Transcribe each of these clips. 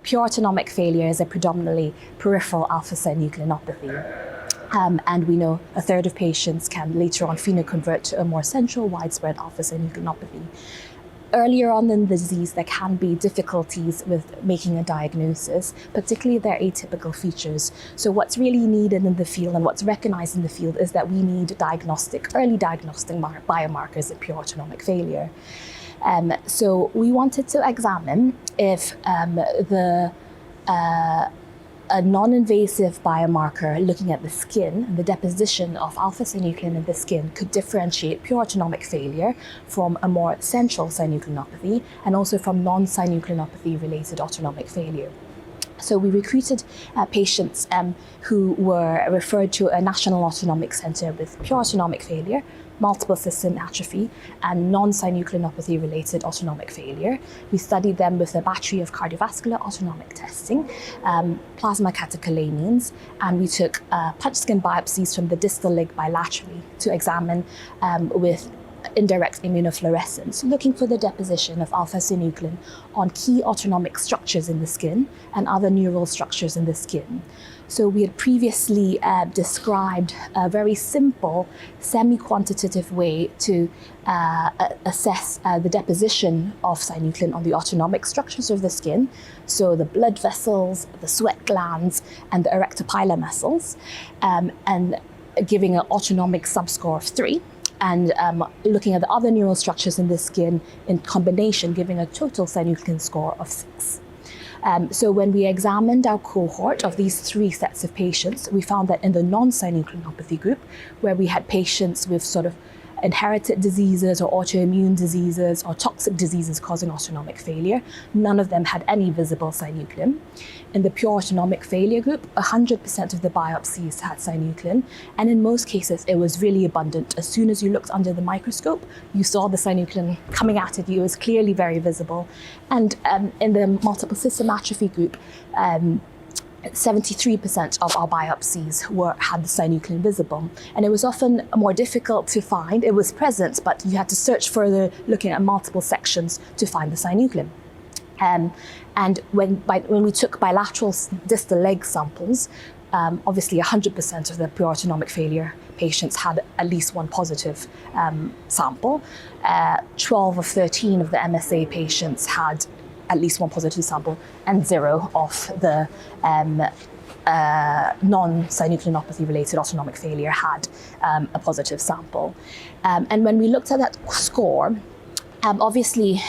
pure autonomic failure is a predominantly peripheral α-synucleinopathy. And we know a third of patients can later on phenoconvert to a more central, widespread α-synucleinopathy. Earlier on in the disease, there can be difficulties with making a diagnosis, particularly their atypical features. So what's really needed in the field and what's recognized in the field is that we need early diagnostic biomarkers of pure autonomic failure. So we wanted to examine if a non-invasive biomarker looking at the skin and the deposition of alpha-synuclein in the skin could differentiate pure autonomic failure from a more central synucleinopathy and also from non-synucleinopathy related autonomic failure. So we recruited patients who were referred to a national autonomic center with pure autonomic failure, multiple system atrophy, and non-synucleinopathy related autonomic failure. We studied them with a battery of cardiovascular autonomic testing, plasma catecholamines, and we took punch skin biopsies from the distal leg bilaterally to examine with indirect immunofluorescence, looking for the deposition of alpha-synuclein on key autonomic structures in the skin and other neural structures in the skin. So we had previously described a very simple, semi-quantitative way to assess the deposition of synuclein on the autonomic structures of the skin, so the blood vessels, the sweat glands, and the erectophilar muscles, and giving an autonomic subscore of 3. And looking at the other neural structures in the skin in combination, giving a total synuclein score of 6. So when we examined our cohort of these 3 sets of patients, we found that in the non-synucleinopathy group, where we had patients with sort of inherited diseases or autoimmune diseases or toxic diseases causing autonomic failure, none of them had any visible synuclein. In the pure autonomic failure group, 100% of the biopsies had synuclein, and in most cases it was really abundant. As soon as you looked under the microscope, you saw the synuclein coming out at you. It was clearly very visible. And in the multiple system atrophy group, 73% of our biopsies had the synuclein visible. And it was often more difficult to find. It was present, but you had to search further, looking at multiple sections to find the synuclein. And when we took bilateral distal leg samples, obviously 100% of the pure autonomic failure patients had at least one positive sample. 12 of 13 of the MSA patients had at least one positive sample, and 0 of the non-synucleinopathy related autonomic failure had a positive sample. And when we looked at that score, obviously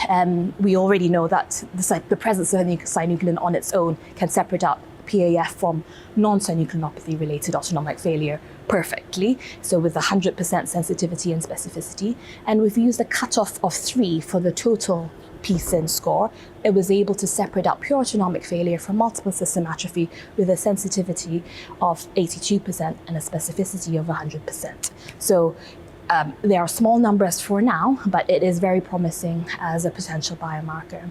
we already know that the presence of synuclein on its own can separate out PAF from non-synucleinopathy related autonomic failure perfectly, so with 100% sensitivity and specificity. And we've used a cutoff of 3 for the total p-syn score. It was able to separate out pure autonomic failure from multiple system atrophy with a sensitivity of 82% and a specificity of 100%. So there are small numbers for now, but it is very promising as a potential biomarker.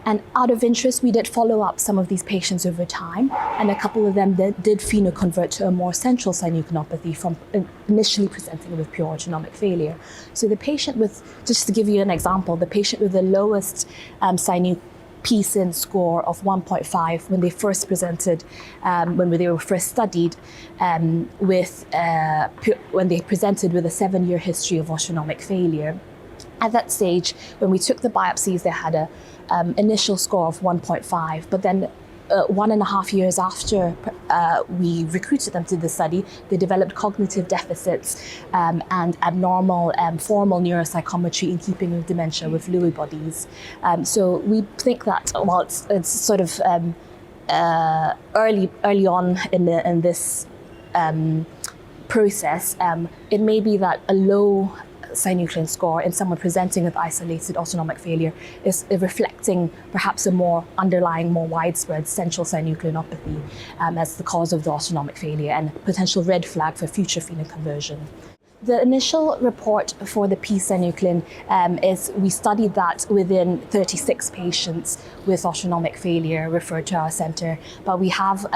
And out of interest, we did follow up some of these patients over time, and a couple of them did phenoconvert to a more central synucleinopathy from initially presenting with pure autonomic failure. So the patient with, just to give you an example, the patient with the lowest p-syn score of 1.5 when they first presented, when they were first studied, when they presented with a 7-year history of autonomic failure. At that stage, when we took the biopsies, they had a initial score of 1.5, but then 1.5 years after we recruited them to the study, they developed cognitive deficits and abnormal formal neuropsychometry in keeping with dementia with Lewy bodies. So we think that while it's sort of early on in this process, it may be that a low synuclein score in someone presenting with isolated autonomic failure is reflecting perhaps a more underlying, more widespread central synucleinopathy as the cause of the autonomic failure and potential red flag for future phenoconversion. The initial report for the p-synuclein is we studied that within 36 patients with autonomic failure referred to our center, but we have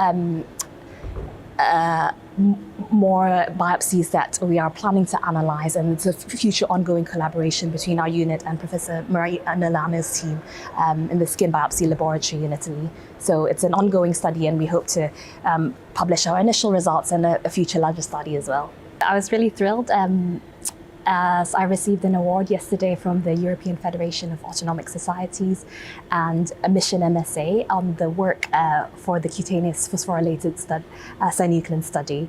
more biopsies that we are planning to analyze, and it's a future ongoing collaboration between our unit and Professor Maria Milano's team in the skin biopsy laboratory in Italy. So it's an ongoing study, and we hope to publish our initial results and a future larger study as well. I was really thrilled as I received an award yesterday from the European Federation of Autonomic Societies and a mission MSA on the work for the cutaneous phosphorylated-synuclein study.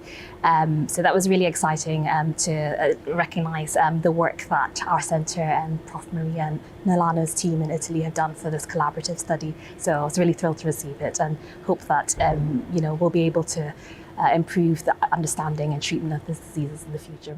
So that was really exciting to recognize the work that our centre and Prof. Maria Milano's team in Italy have done for this collaborative study. So I was really thrilled to receive it, and hope that we'll be able to improve the understanding and treatment of these diseases in the future.